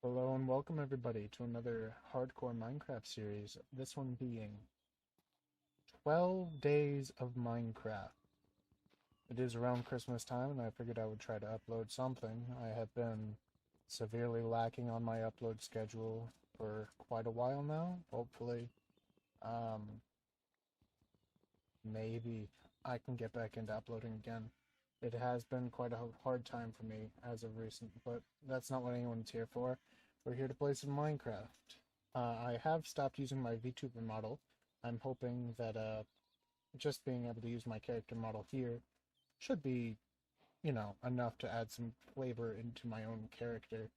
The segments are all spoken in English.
Hello and welcome everybody to another hardcore Minecraft series. This one being 12 Days of Minecraft. It is around Christmas time and I figured I would try to upload something. I have been severely lacking on my upload schedule for quite a while now. Hopefully, um, maybe I can get back into uploading again. It has been quite a hard time for me as of recent, but that's not what anyone's here for. We're here to play some Minecraft. I have stopped using my VTuber model. I'm hoping that just being able to use my character model here should be, enough to add some flavor into my own character.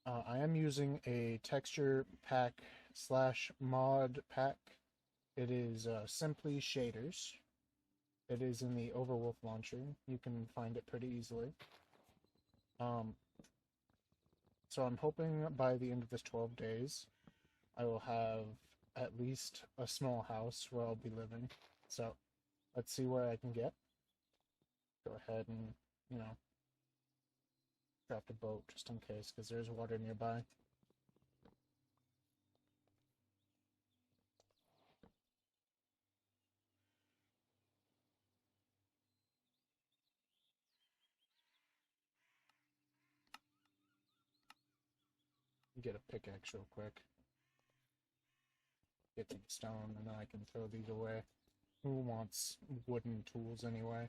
I am using a texture pack slash mod pack. It is simply shaders. It is in the Overwolf launcher. You can find it pretty easily. Um, so I'm hoping by the end of this 12 days, I will have at least a small house where I'll be living. So let's see where I can get. Go ahead and, you know, craft a boat just in case, because there's water nearby. Get a pickaxe real quick. Get some stone, and then I can throw these away. Who wants wooden tools anyway?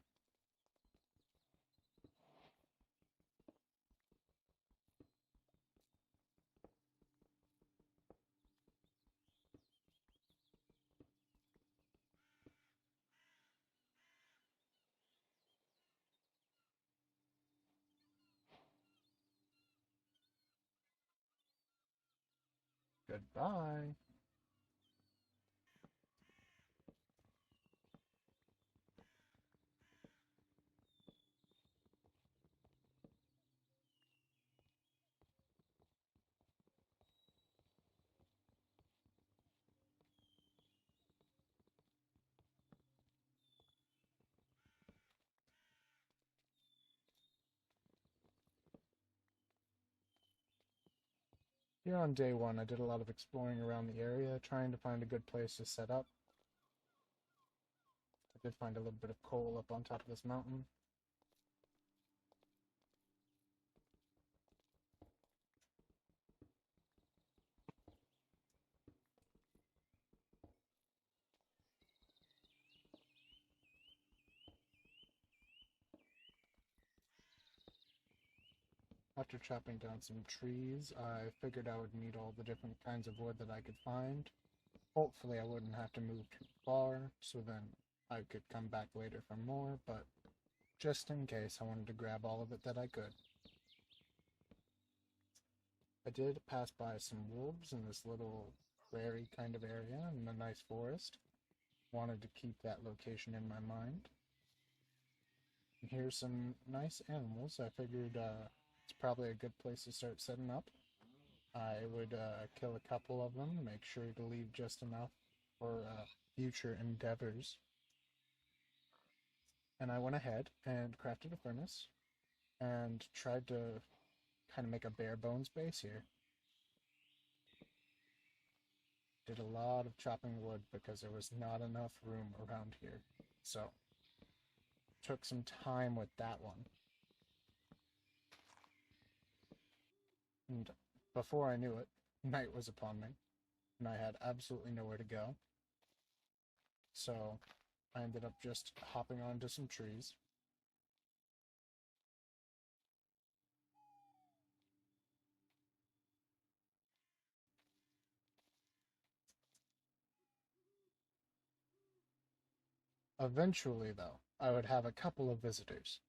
Goodbye. Here on day one, I did a lot of exploring around the area, trying to find a good place to set up. I did find a little bit of coal up on top of this mountain. After chopping down some trees, I figured I would need all the different kinds of wood that I could find. Hopefully I wouldn't have to move too far, so then I could come back later for more, but just in case, I wanted to grab all of it that I could. I did pass by some wolves in this little prairie kind of area in a nice forest. Wanted to keep that location in my mind. Here's some nice animals. I figured it's probably a good place to start setting up. I would kill a couple of them, make sure to leave just enough for future endeavors. And I went ahead and crafted a furnace and tried to kind of make a bare bones base here. Did a lot of chopping wood because there was not enough room around here. So, took some time with that one. And before I knew it, night was upon me, and I had absolutely nowhere to go. So, I ended up just hopping onto some trees. Eventually, though, I would have a couple of visitors.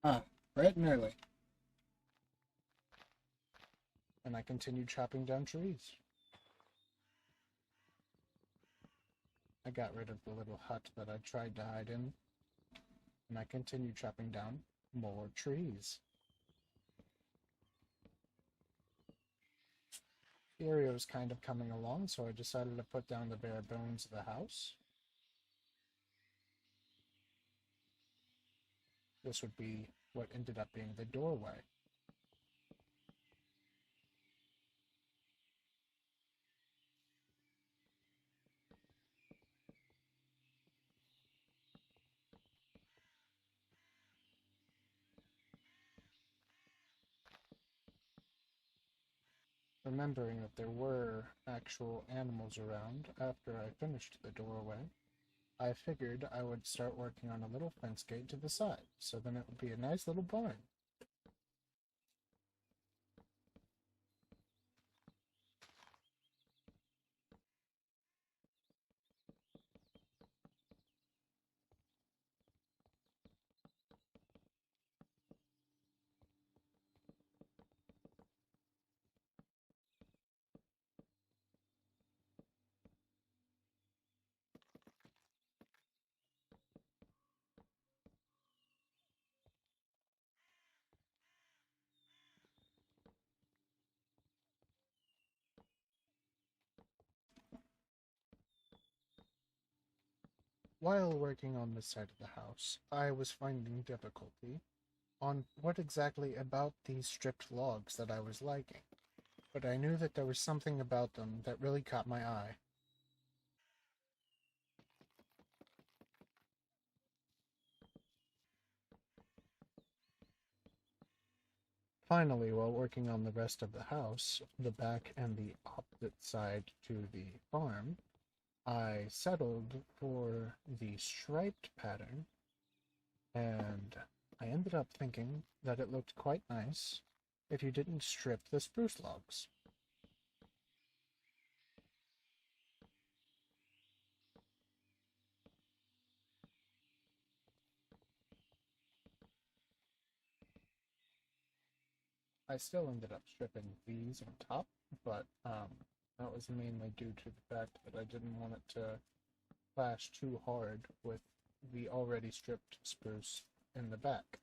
Ah, bright and early. And I continued chopping down trees. I got rid of the little hut that I tried to hide in, and I continued chopping down more trees. area was kind of coming along, so I decided to put down the bare bones of the house. This would be what ended up being the doorway. Remembering that there were actual animals around after I finished the doorway, I figured I would start working on a little fence gate to the side, so then it would be a nice little barn. While working on this side of the house, I was finding difficulty on what exactly about these stripped logs that I was liking, but I knew that there was something about them that really caught my eye. Finally, while working on the rest of the house, the back and the opposite side to the farm, I settled for the striped pattern, and I ended up thinking that it looked quite nice if you didn't strip the spruce logs. I still ended up stripping these on top, but that was mainly due to the fact that I didn't want it to clash too hard with the already stripped spruce in the back.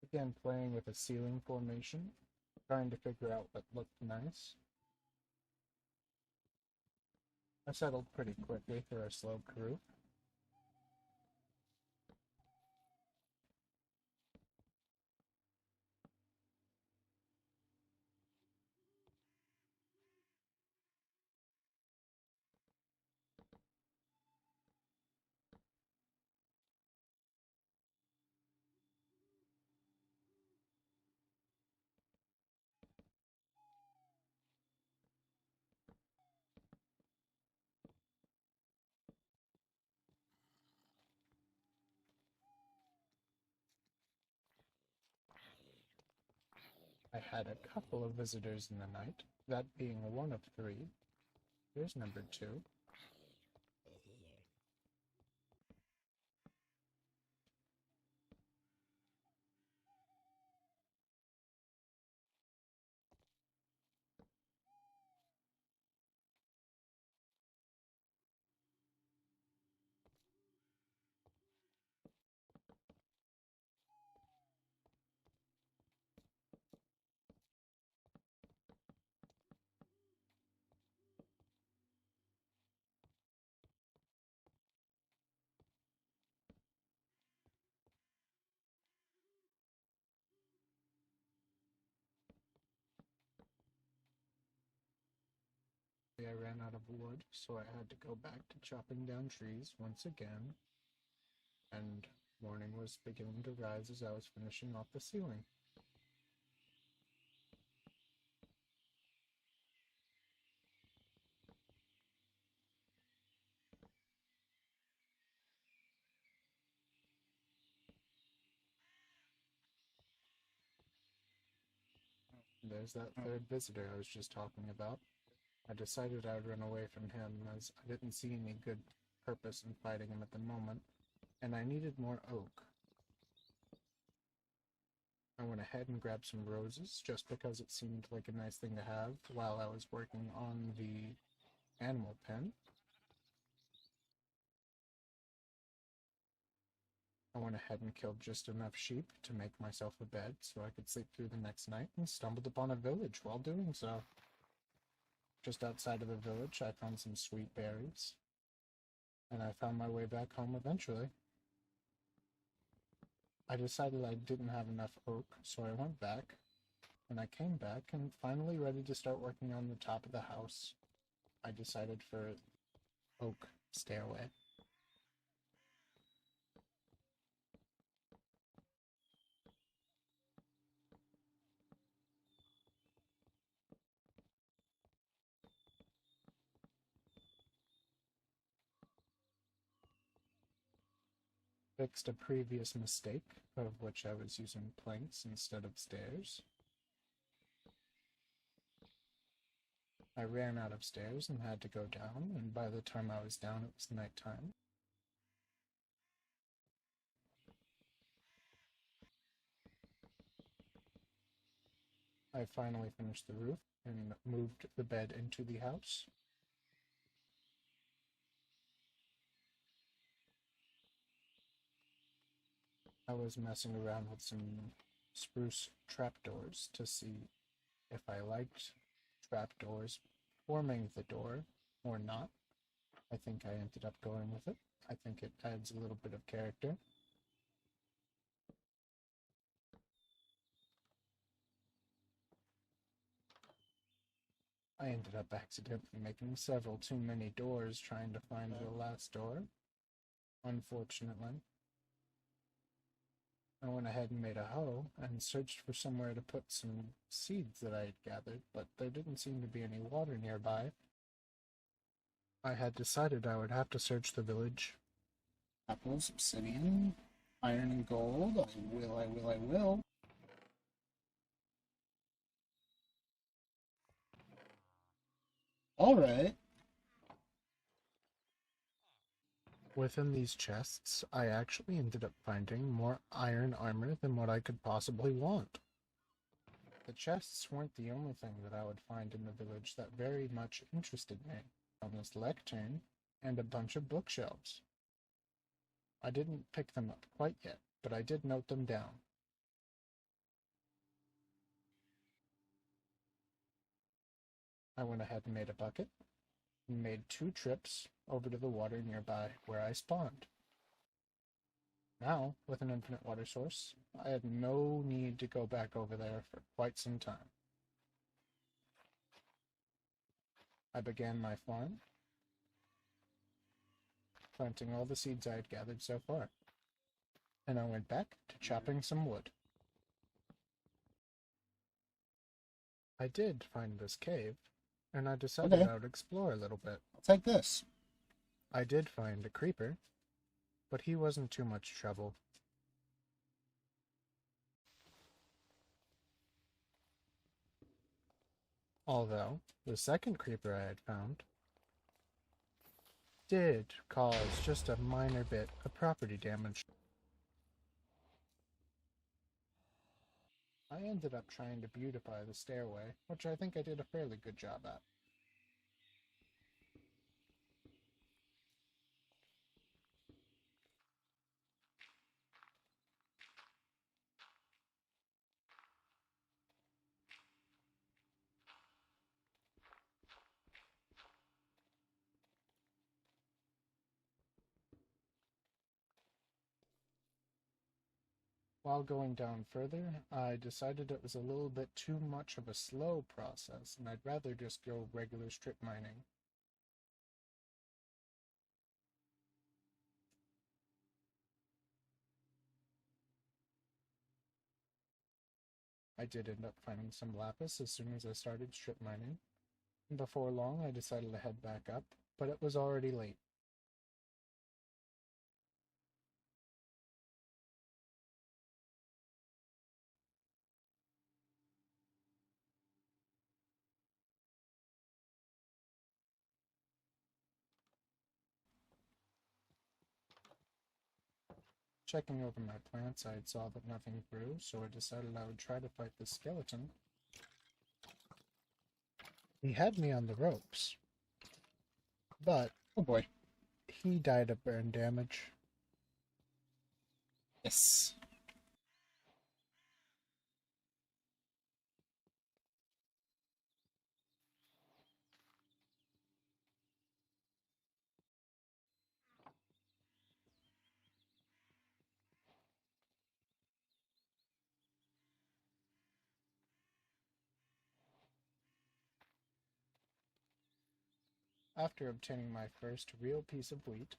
Again, playing with a ceiling formation, trying to figure out what looked nice. I settled pretty quickly for a sloped roof. I had a couple of visitors in the night, that being one of three. Here's number two. I ran out of wood, so I had to go back to chopping down trees once again, and morning was beginning to rise as I was finishing off the ceiling. There's that third visitor I was just talking about. I decided I would run away from him as I didn't see any good purpose in fighting him at the moment, and I needed more oak. I went ahead and grabbed some roses just because it seemed like a nice thing to have while I was working on the animal pen. I went ahead and killed just enough sheep to make myself a bed so I could sleep through the next night, and stumbled upon a village while doing so. Just outside of the village, I found some sweet berries, and I found my way back home eventually. I decided I didn't have enough oak, so I went back, and I came back and finally ready to start working on the top of the house. I decided for oak stairway. Fixed a previous mistake, of which I was using planks instead of stairs. I ran out of stairs and had to go down, and by the time I was down, it was nighttime. I finally finished the roof and moved the bed into the house. I was messing around with some spruce trapdoors to see if I liked trapdoors forming the door or not. I think I ended up going with it. I think it adds a little bit of character. I ended up accidentally making several too many doors trying to find the last door, unfortunately. I went ahead and made a hoe and searched for somewhere to put some seeds that I had gathered, but there didn't seem to be any water nearby. I had decided I would have to search the village. Apples, obsidian, iron and gold. I will. Alright. Within these chests, I actually ended up finding more iron armor than what I could possibly want. The chests weren't the only thing that I would find in the village that very much interested me. I found this lectern and a bunch of bookshelves. I didn't pick them up quite yet, but I did note them down. I went ahead and made a bucket, and made 2 trips over to the water nearby where I spawned. Now, with an infinite water source, I had no need to go back over there for quite some time. I began my farm, planting all the seeds I had gathered so far, and I went back to chopping some wood. I did find this cave, and I decided I would explore a little bit. I'll take this. I did find a creeper, but he wasn't too much trouble. Although, the second creeper I had found did cause just a minor bit of property damage. I ended up trying to beautify the stairway, which I think I did a fairly good job at. While going down further, I decided it was a little bit too much of a slow process, and I'd rather just go regular strip mining. I did end up finding some lapis as soon as I started strip mining, and before long I decided to head back up, but it was already late. Checking over my plants, I saw that nothing grew, so I decided I would try to fight the skeleton. He had me on the ropes, but Oh boy. he died of burn damage. Yes. After obtaining my first real piece of wheat,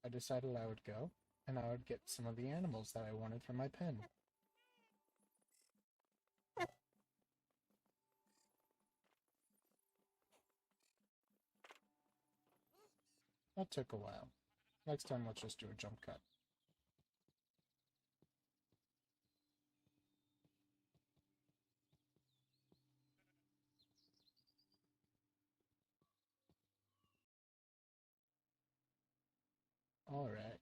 I decided I would go and I would get some of the animals that I wanted for my pen. That took a while. Next time, let's just do a jump cut. Alright.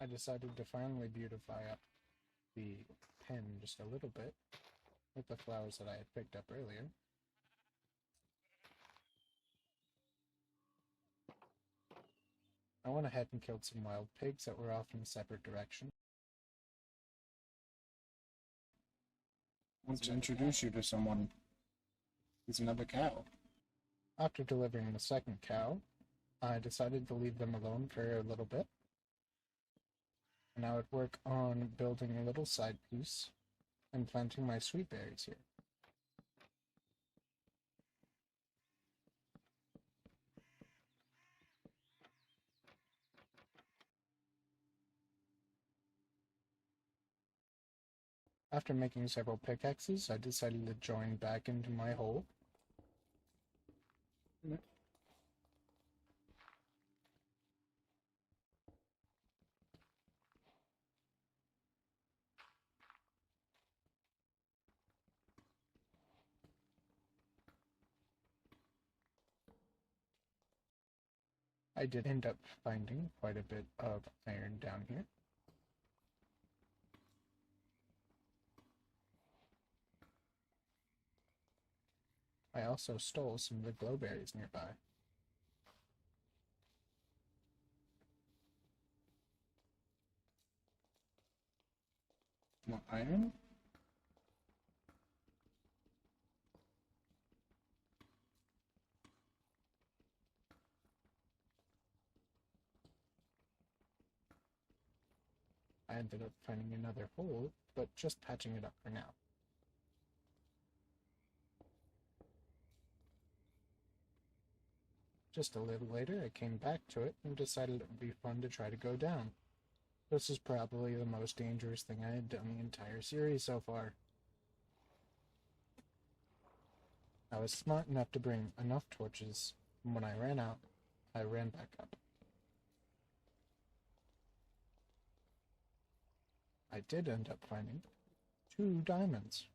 I decided to finally beautify up the pen just a little bit with the flowers that I had picked up earlier. I went ahead and killed some wild pigs that were off in a separate direction. I want to introduce you to someone. He's another cow. After delivering the second cow, I decided to leave them alone for a little bit, and I would work on building a little side piece and planting my sweet berries here. After making several pickaxes, I decided to join back into my hole. I did end up finding quite a bit of iron down here. I also stole some of the glowberries nearby. More iron? I ended up finding another hole, but just patching it up for now. Just a little later, I came back to it and decided it would be fun to try to go down. This is probably the most dangerous thing I had done the entire series so far. I was smart enough to bring enough torches, and when I ran out, I ran back up. I did end up finding 2 diamonds.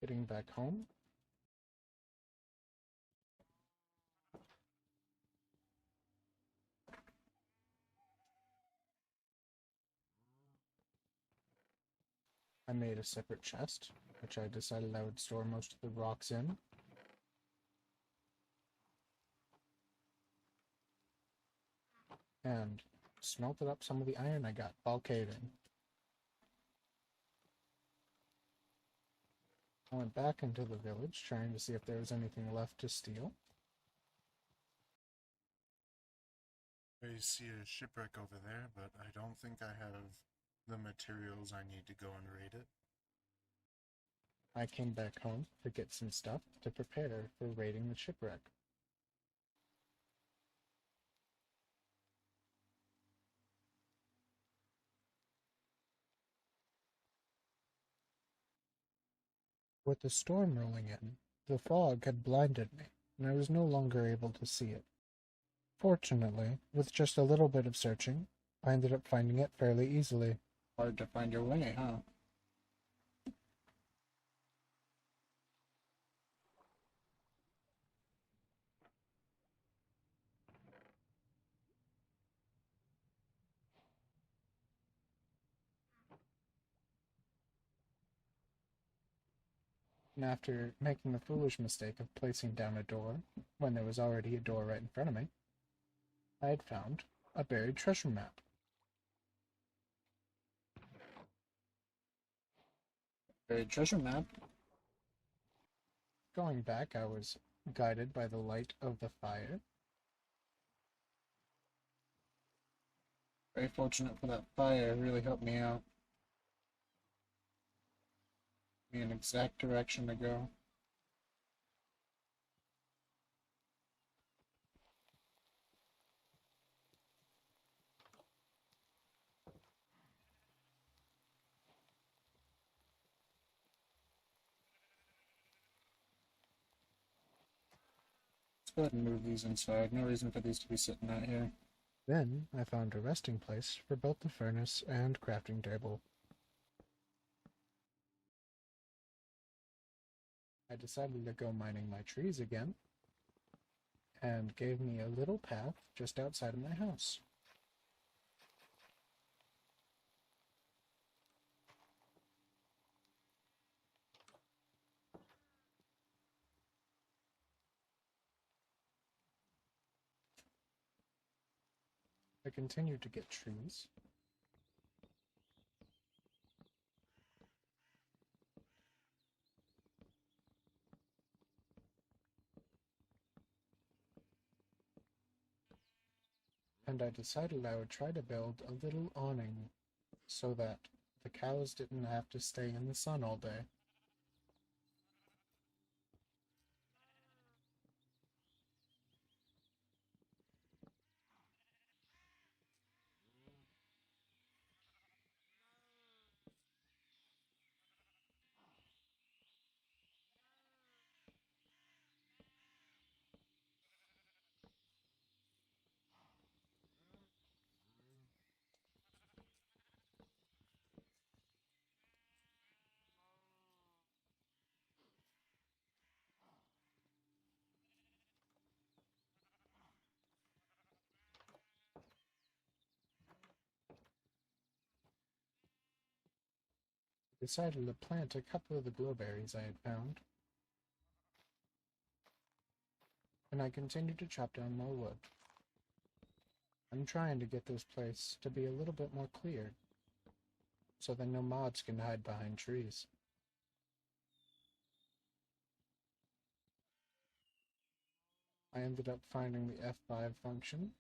Getting back home, I made a separate chest, which I decided I would store most of the rocks in. And smelted up some of the iron I got while caving. I went back into the village, trying to see if there was anything left to steal. I see a shipwreck over there, but I don't think I have the materials I need to go and raid it. I came back home to get some stuff to prepare for raiding the shipwreck. With the storm rolling in, the fog had blinded me, and I was no longer able to see it. Fortunately, with just a little bit of searching, I ended up finding it fairly easily. Hard to find your way, huh? and after making the foolish mistake of placing down a door when there was already a door right in front of me, I had found a buried treasure map. Buried treasure map. Going back, I was guided by the light of the fire. Very fortunate for that fire. It really helped me out. Be an exact direction to go. Let's go ahead and move these inside. No reason for these to be sitting out here. Then I found a resting place for both the furnace and crafting table. I decided to go mining my trees again, and gave me a little path just outside of my house. I continued to get trees, and I decided I would try to build a little awning so that the cows didn't have to stay in the sun all day. I decided to plant a couple of the glowberries I had found, and I continued to chop down more wood. I'm trying to get this place to be a little bit more clear, so that no mobs can hide behind trees. I ended up finding the F5 function.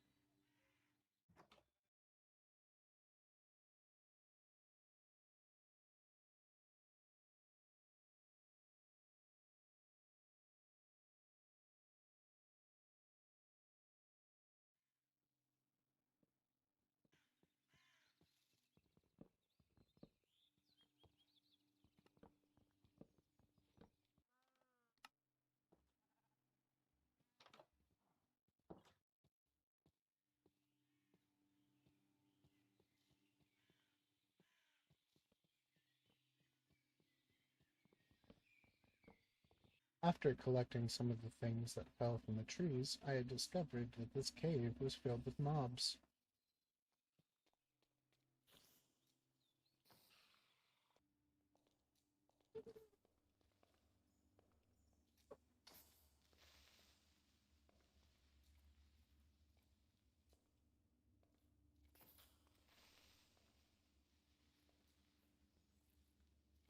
After collecting some of the things that fell from the trees, I had discovered that this cave was filled with mobs.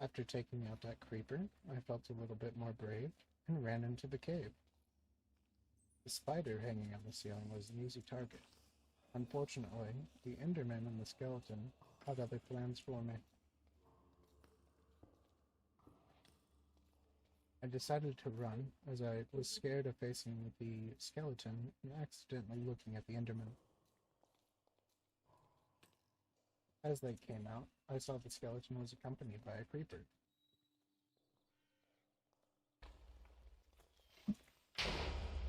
After taking out that creeper, I felt a little bit more brave and ran into the cave. The spider hanging on the ceiling was an easy target. Unfortunately, the Enderman and the skeleton had other plans for me. I decided to run as I was scared of facing the skeleton and accidentally looking at the Enderman. As they came out, I saw the skeleton was accompanied by a creeper.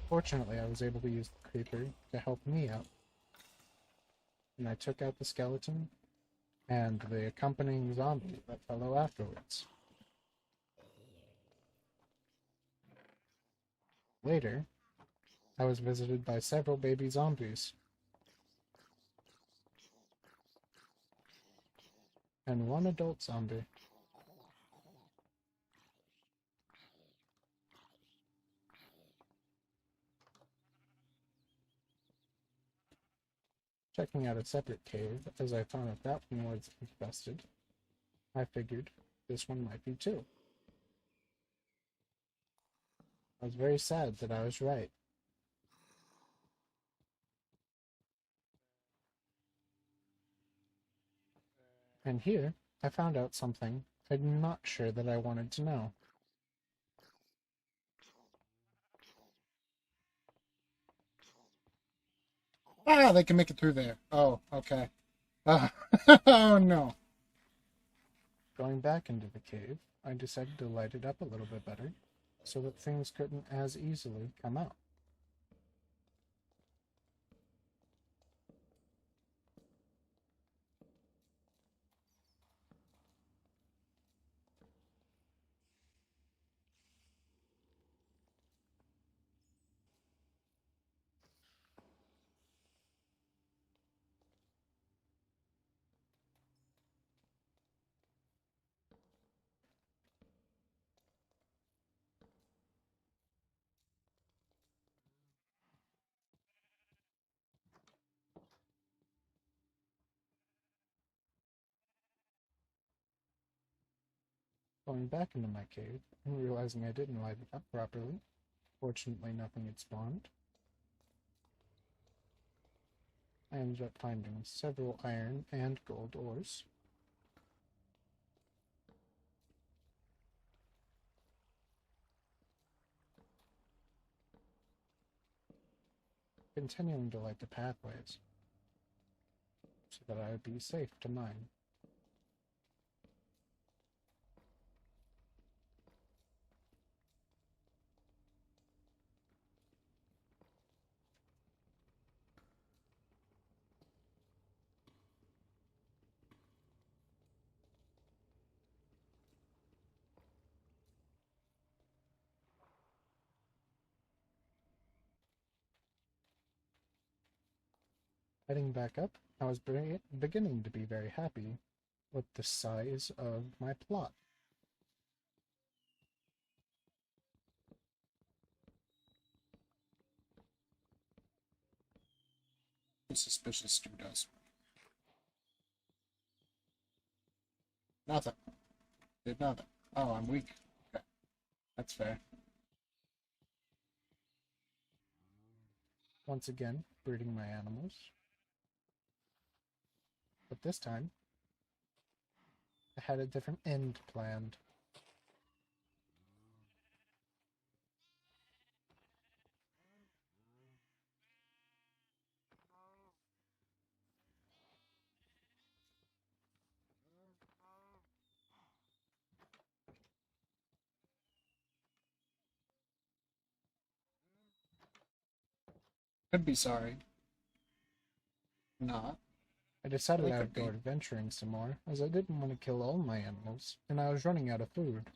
Fortunately, I was able to use the creeper to help me out, and I took out the skeleton and the accompanying zombie that fell afterwards. Later, I was visited by several baby zombies, and one adult zombie. Checking out a separate cave, as I found that one was infested, I figured this one might be too. I was very sad that I was right. And here, I found out something I'm not sure that I wanted to know. Ah, they can make it through there. Oh, okay. Oh no. Going back into the cave, I decided to light it up a little bit better, so that things couldn't as easily come out. Going back into my cave and realizing I didn't light it up properly, fortunately nothing had spawned, I ended up finding several iron and gold ores. Continuing to light the pathways so that I would be safe to mine. Heading back up, I was beginning to be very happy with the size of my plot. Suspicious Stu does. Nothing. Did nothing. Oh, I'm weak. Okay. That's fair. Once again, breeding my animals. But this time, I had a different end planned. Could be sorry. Not. I decided They I could would go be. adventuring some more, as I didn't want to kill all my animals, and I was running out of food.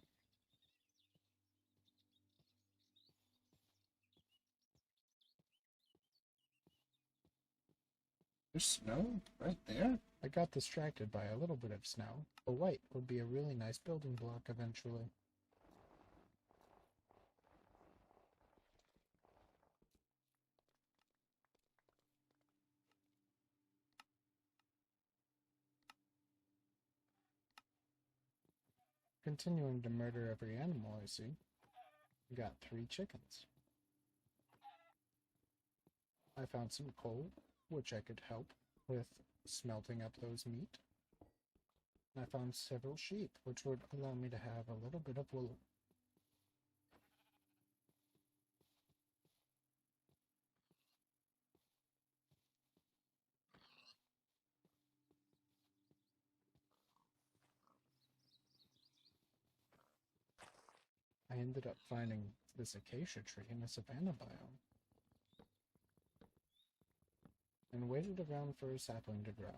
There's snow right there. I got distracted by a little bit of snow, but white would be a really nice building block eventually. Continuing to murder every animal I see, I got 3 chickens. I found some coal, which I could help with smelting up those meat. And I found several sheep, which would allow me to have a little bit of wool. I ended up finding this acacia tree in a savanna biome, and waited around for a sapling to grow.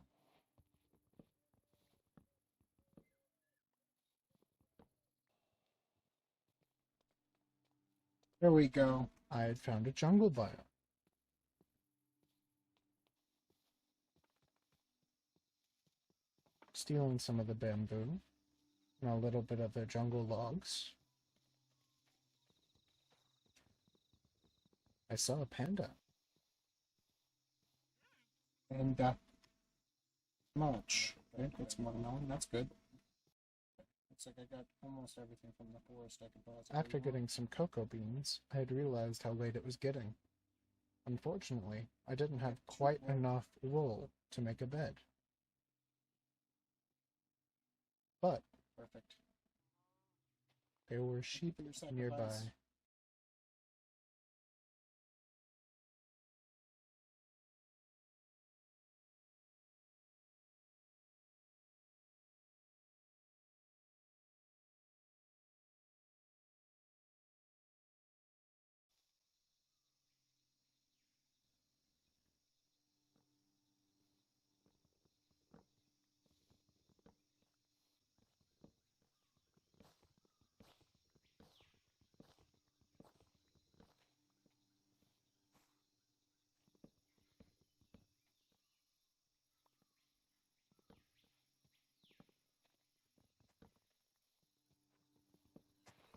There we go. I had found a jungle biome. Stealing some of the bamboo and a little bit of the jungle logs, I saw a panda. And mulch. Okay, that's watermelon. That's good. Looks like I got almost everything from the forest I could possibly After want. getting some cocoa beans, I had realized how late it was getting. Unfortunately, I didn't have quite enough wool to make a bed. But Perfect. there were sheep Your sacrifice. nearby.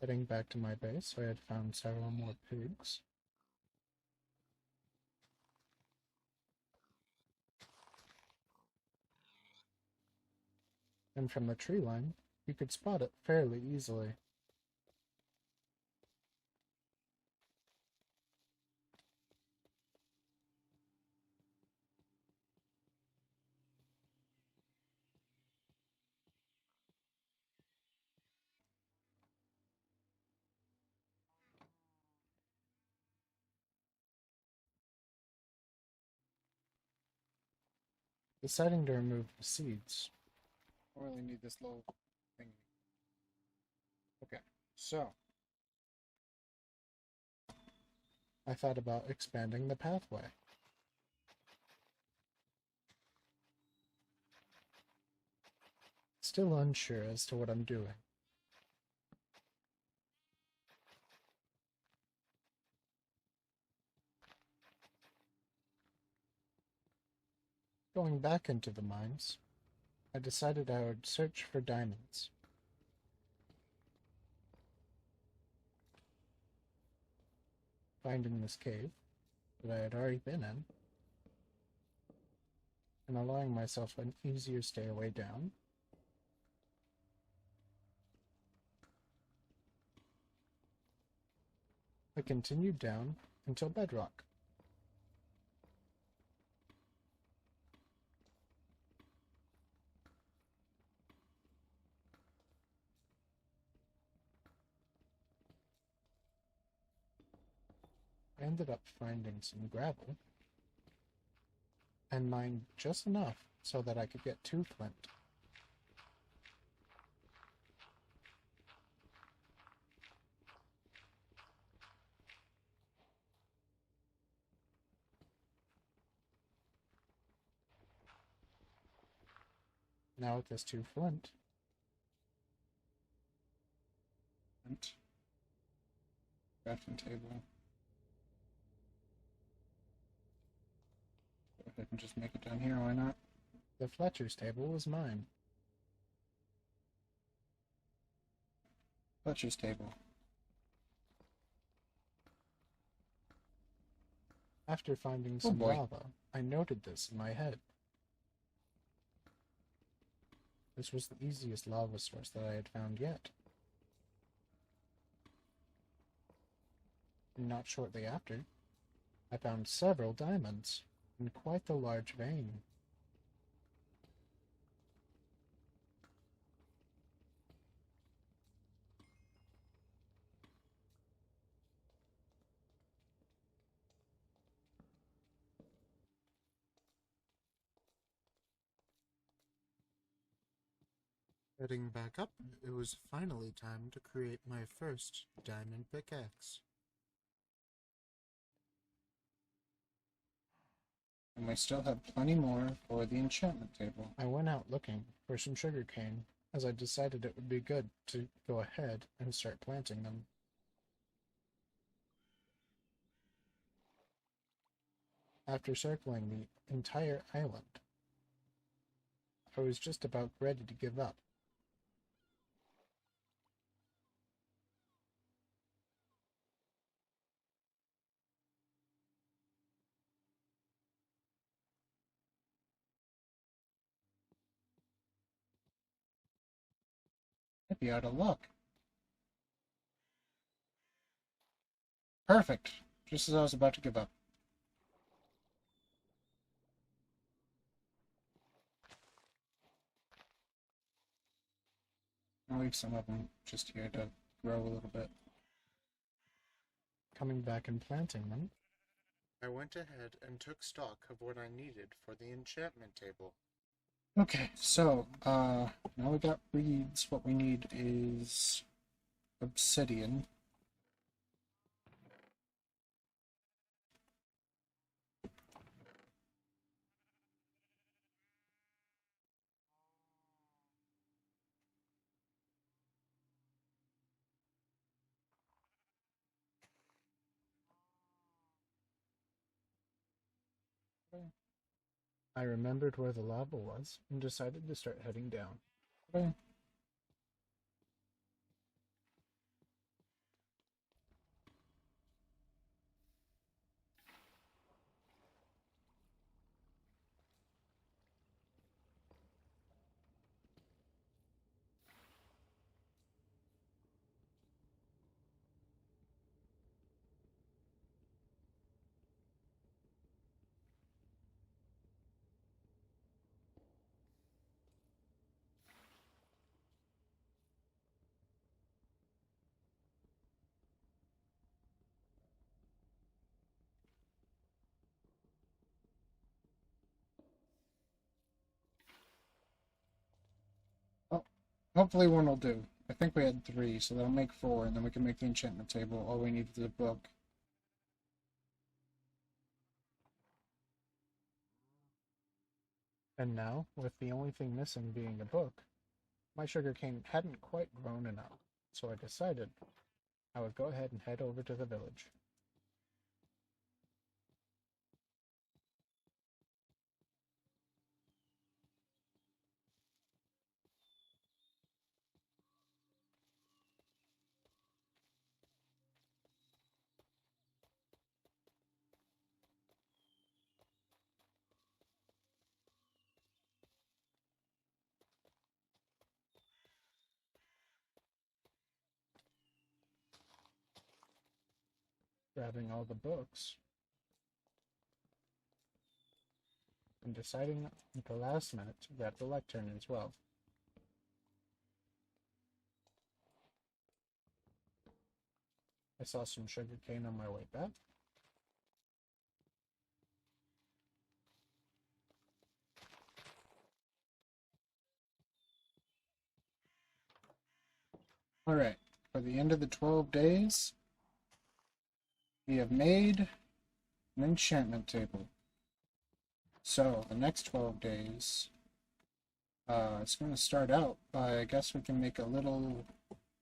Heading back to my base, I had found several more pigs. And from the tree line, you could spot it fairly easily. Deciding to remove the seeds, I really need this little thing. Okay, so I thought about expanding the pathway. Still unsure as to what I'm doing. Going back into the mines, I decided I would search for diamonds. Finding this cave that I had already been in, and allowing myself an easier stay away down, I continued down until bedrock. I ended up finding some gravel and mined just enough so that I could get 2 flint. Now with this 2 flint, crafting table. Go ahead and just make it down here, why not? the Fletcher's table was mine. Fletcher's table. After finding Oh some boy. lava, I noted this in my head. This was the easiest lava source that I had found yet. And not shortly after, I found several diamonds in quite the large vein. Heading back up, it was finally time to create my first diamond pickaxe. And we still have plenty more for the enchantment table. I went out looking for some sugarcane, as I decided it would be good to go ahead and start planting them. After circling the entire island, I was just about ready to give up. might be out of luck. Perfect. Just as I was about to give up. I'll leave some of them just here to grow a little bit. Coming back and planting them. I went ahead and took stock of what I needed for the enchantment table. Okay, so, now we got reeds. What we need is obsidian. I remembered where the lava was and decided to start heading down. Okay. Oh, hopefully one will do. I think we had 3, so that'll make 4, and then we can make the enchantment table. All we need is a book. And now, with the only thing missing being a book, my sugarcane hadn't quite grown enough, so I decided I would go ahead and head over to the village. Grabbing all the books and deciding at the last minute to grab the lectern as well. I saw some sugarcane on my way back. Alright, for the end of the 12 days, we have made an enchantment table. So, the next 12 days, it's going to start out by, I guess we can make a little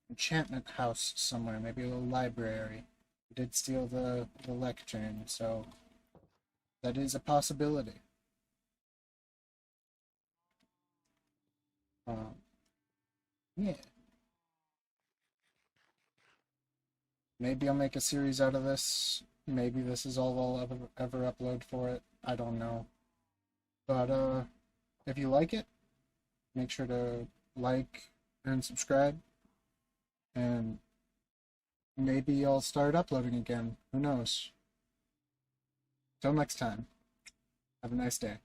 enchantment house somewhere, maybe a little library. We did steal the lectern, so that is a possibility. Yeah. Maybe I'll make a series out of this. Maybe this is all I'll ever upload for it. I don't know. But, if you like it, make sure to like and subscribe. And maybe I'll start uploading again. Who knows? Till next time. Have a nice day.